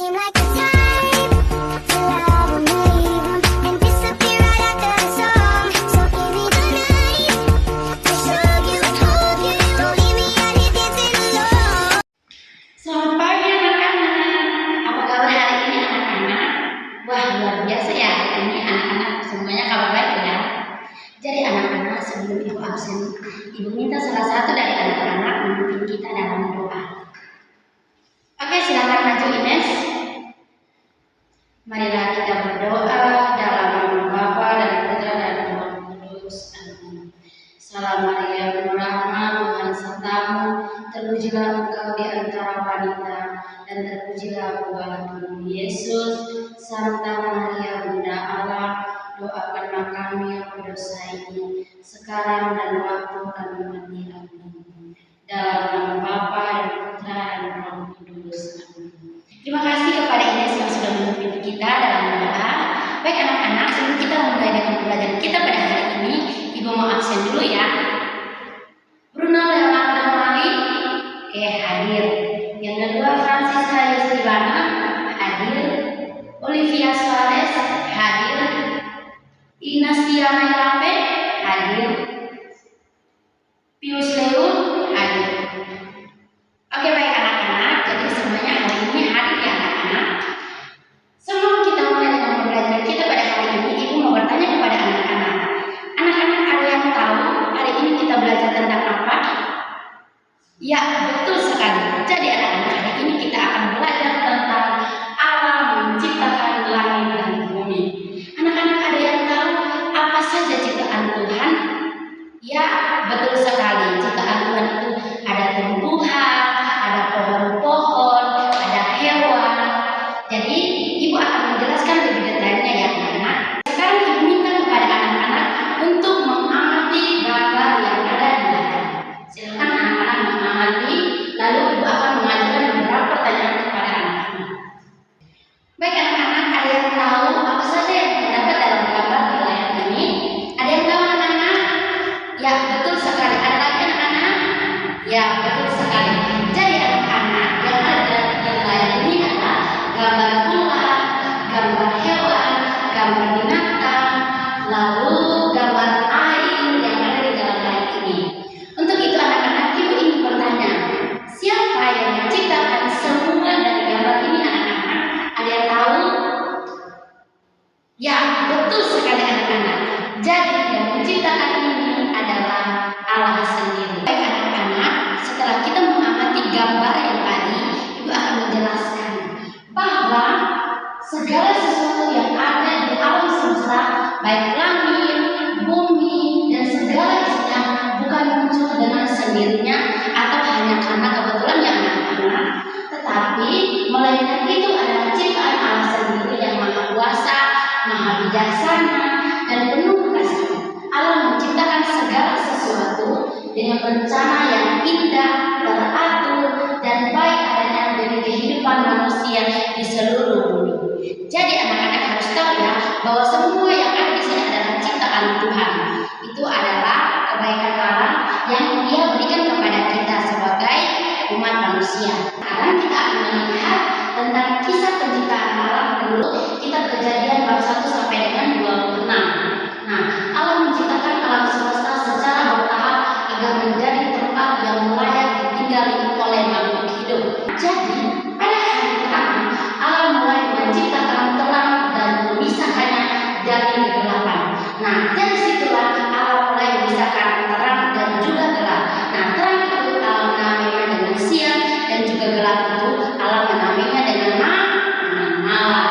seem like the type to love and leave 'em and disappear right after the song. So give me the night to show you and hold you. Don't leave me out here dancing alone. Selamat pagi anak-anak. Apa kabar hari ini anak-anak? Wah, luar biasa ya hari ini anak-anak semuanya kabar baik ya. Jadi anak-anak, sebelum ibu absen, ibu minta salah satu dari anak-anak memimpin kita dalam doa. Oke, silakan maju Ines. Marilah kita berdoa dalam nama Bapa dan Putra dan Roh Kudus. Amin. Salam Maria, penuh rahmat, Tuhan sertamu. Terpujilah engkau di antara wanita, dan terpujilah buah tubuhmu Yesus. Santa Maria, Bunda Allah, doakanlah kami yang berdosa ini, sekarang dan waktu kami mati. Amin. Dalam nama Bapa dan Putra dan Roh Kudus. Amin. Terima kasih kepada Ines yang sudah memimpin kita dalam doa. Baik anak-anak, sebelum kita memulai dengan pembelajaran kita pada hari ini, ibu mau absen dulu ya. Bruno Leonardo Mali, oke hadir. Yang kedua Francisca Yustivana, hadir. Olivia Suarez, hadir. Inasia Melape, hadir. Pius Leun, hadir. Oke baik anak-anak, jadi semuanya hari ini hadir ya anak-anak. Sebelum kita mulai dengan pembelajaran kita pada hari ini, ibu mau bertanya kepada anak-anak. Anak-anak ada yang tahu hari ini kita belajar tentang apa? Ya, betul sekali. Jadi anak-anak, hari ini kita akan belajar tentang alam menciptakan langit dan bumi. Anak-anak ada yang tahu apa saja ciptaan Tuhan? Ya, betul sekali. Ciptaan Tuhan itu ada tumbuhan, ada pohon-pohon, ada hewan. Jadi, ibu akan menjelaskan lebih detailnya ya anak-anak. Sekarang ibu minta kepada anak-anak untuk mengamati gambar yang ada di layar. Silakan anak-anak mengamati, lalu ibu akan mengajukan beberapa pertanyaan kepada anak-anak. Baik anak-anak, ada yang tahu apa saja yang terdapat dalam gambar di layar ini? Ada yang tahu anak-anak? Ya, betul sekali. Ada lagi anak-anak? Ya, betul sekali. Jadi anak-anak, yang ada di layar ini adalah gambar bulan, gambar hewan, gambar binatang, lalu gambar air yang ada di dalam layar ini. Untuk itu anak-anak, ibu ingin bertanya, siapa yang menciptakan semua dari gambar ini anak-anak? Ada yang tahu? Ya, betul sekali anak-anak. Jadi yang menciptakan ini adalah Allah sendiri. Baik anak-anak, setelah kita mengamati gambar yang tadi, ibu akan menjelaskan bahwa segala sesuatu yang ada di alam semesta, baik langit, bumi, dan segala isinya bukan muncul dengan sendirinya atau hanya karena kebetulan ya anak-anak, tetapi melainkan itu adalah ciptaan Allah sendiri yang maha kuasa, maha bijaksana, dan penuh kasih. Allah menciptakan segala sesuatu dengan rencana yang indah, teratur, dan baik adanya dari kehidupan manusia di seluruh bumi. Jadi anak-anak harus tahu ya bahwa semua yang ada di sini adalah ciptaan Tuhan. Itu adalah kebaikan Allah yang Dia berikan kepada kita sebagai umat manusia. Sekarang kita akan melihat tentang kisah penciptaan Allah dulu. Kita Kejadian bab 1 sampai dengan 26. Nah, Allah menciptakan alam semesta secara bertahap agar menjadi tempat yang layak ditinggali oleh makhluk hidup. Jadi, pada hari pertama, Allah mulai menciptakan terang dan memisahkannya dari kegelapan. Nah, dari situlah Allah mulai memisahkan terang dan juga gelap. Nah, terang itu Allah menamainya dengan siang, dan juga gelap itu Allah menamainya dengan malam.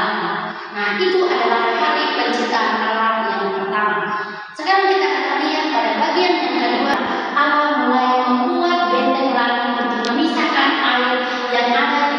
Nah, itu adalah hari penciptaan Allah yang pertama. Sekarang kita akan lihat pada bagian yang kedua, Allah mulai membuat benteng langit untuk memisahkan air yang ada di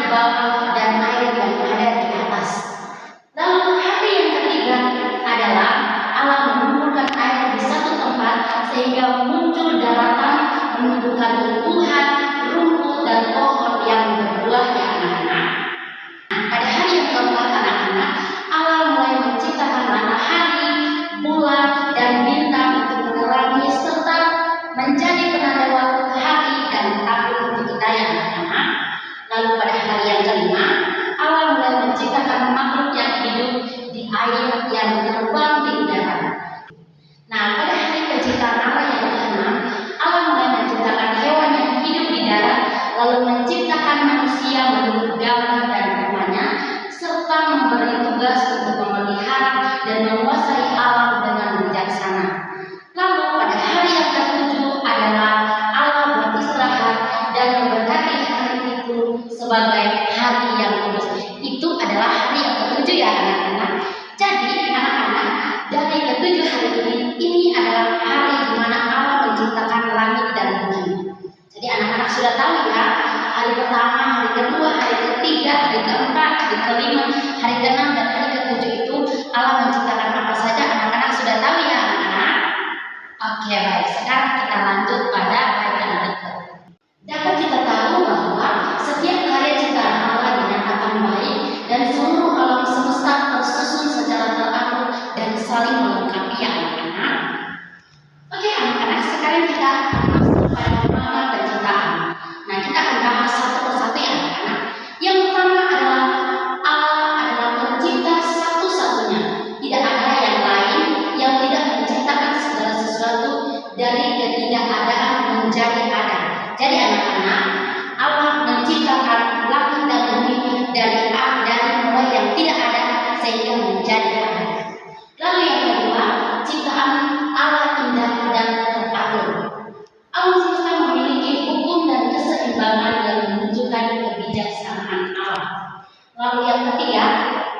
lalu menciptakan manusia menurut gambar dan rupanya, serta memberi tugas untuk memelihara dan menguasai alam dengan bijaksana. Lalu pada hari yang ketujuh adalah Allah beristirahat dan memberkati hari itu sebagai hari yang kudus. Itu adalah hari yang ketujuh ya anak-anak. Jadi anak-anak, dari ketujuh hari ini adalah hari di mana Allah menciptakan langit dan bumi. Jadi anak-anak sudah tahu ya, hari pertama, hari kedua, hari ketiga, hari keempat, hari kelima, hari keenam, dan hari ketujuh itu Allah menciptakan apa saja. Anak-anak sudah tahu ya anak-anak? Oke baik, sekarang kita lanjut pada bagian berikut. Dapat kita tahu bahwa setiap karya ciptaan Allah dinyatakan baik dan seluruh alam semesta tersusun secara teratur dan saling melengkapi ya anak-anak. Oke anak-anak, sekarang kita masuk pada makna penciptaan. Nah, kita akan bahas satu persatu ya anak-anak. Yang pertama adalah Allah adalah pencipta satu-satunya. Tidak ada yang lain yang tidak menciptakan segala sesuatu dari ketidakadaan menjadi ada. Jadi anak-anak, Allah menciptakan langit dan bumi dari mulai yang tidak ada sehingga menjadi ada. Lalu yang kedua, ciptaan Allah indah dan teratur. Alam semesta memiliki hukum dan keseimbangan yang menunjukkan kebijaksanaan Allah. Lalu yang ketiga,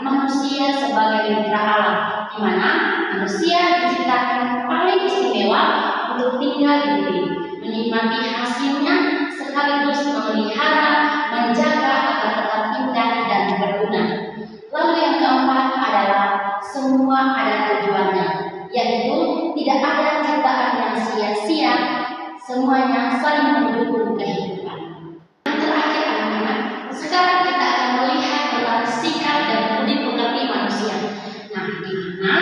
manusia sebagai mitra alam, di mana manusia diciptakan paling istimewa untuk tinggal di bumi, menikmati hasilnya sekaligus memelihara, menjaga agar tetap indah dan berguna. Lalu yang keempat adalah semua ada tujuannya, yaitu tidak ada ciptaan yang sia-sia, semuanya saling mendukung kehidupan. Yang terakhir anak-anak, sekarang kita akan melihat tentang sikap dan budi pekerti manusia. Nah, di mana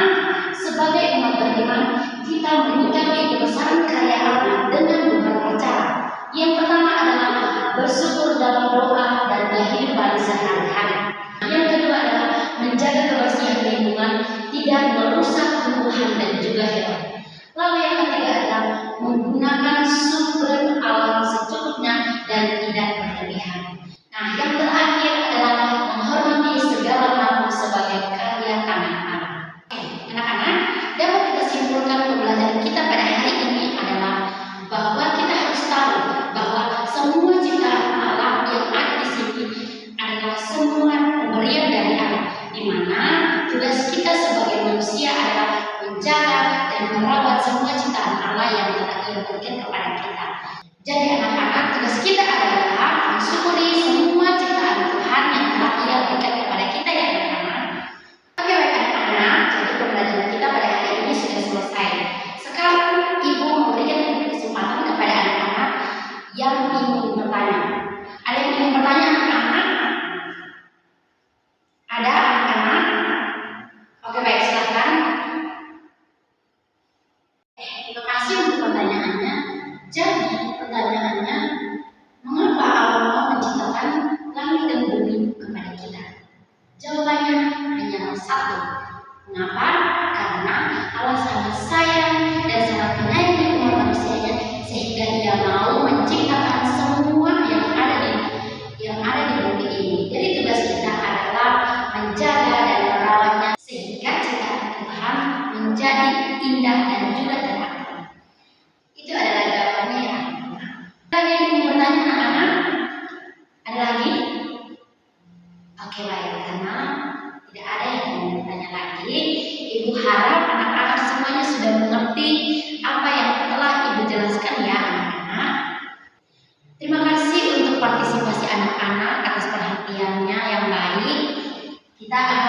sebagai umat beriman kita menyikapi kebesaran karya Allah dengan beberapa cara. Yang pertama adalah bersyukur dalam doa dan kehidupan sehari-hari. Yang kedua adalah menjaga kebersihan lingkungan, tidak merusak tumbuhan dan juga hewan. Lalu yang ketiga adalah menggunakan sumber alam secukupnya dan tidak berlebihan. Nah, yang terakhir adalah menghormati segala makhluk sebagai karya tangan Allah. Anak-anak, dapat kita simpulkan pembelajaran kita pada hari ini adalah bahwa kita harus tahu bahwa semua ciptaan Allah yang ada di sini adalah semua pemberian dari Allah, di mana tugas kita sebagai manusia adalah menjaga dan merawat semua ciptaan Allah yang telah Ia berikan kepada kita. Jadi anak-anak, tugas kita adalah mensyukuri semua ciptaan Tuhan yang telah Ia berikan kepada kita ya anak-anak. Oke baik anak-anak, jadi pembelajaran kita pada hari ini sudah selesai. Sekarang Ibu memberikan kesempatan kepada anak-anak yang ingin bertanya. Ada yang ingin bertanya anak-anak? Ada anak-anak? Oke baik, silakan. Terima kasih untuk pertanyaannya. Jadi pertanyaannya, mengapa Allah menciptakan langit dan bumi kepada kita? Jawabannya hanya satu. Mengapa? Karena Allah sangat sayang dan sangat menyayangi umat manusianya sehingga Ia mau menciptakan semua yang ada di bumi ini. Jadi tugas kita adalah menjaga dan merawatnya sehingga ciptaan Tuhan menjadi indah dan juga teratur. Itu adalah jawabannya ya. Ada yang ingin bertanya anak-anak? Ada lagi? Oke baik, karena tidak ada yang ingin bertanya lagi, Ibu harap anak-anak semuanya sudah mengerti apa yang telah Ibu jelaskan ya anak-anak. Terima kasih untuk partisipasi anak-anak atas perhatiannya yang baik. Kita akan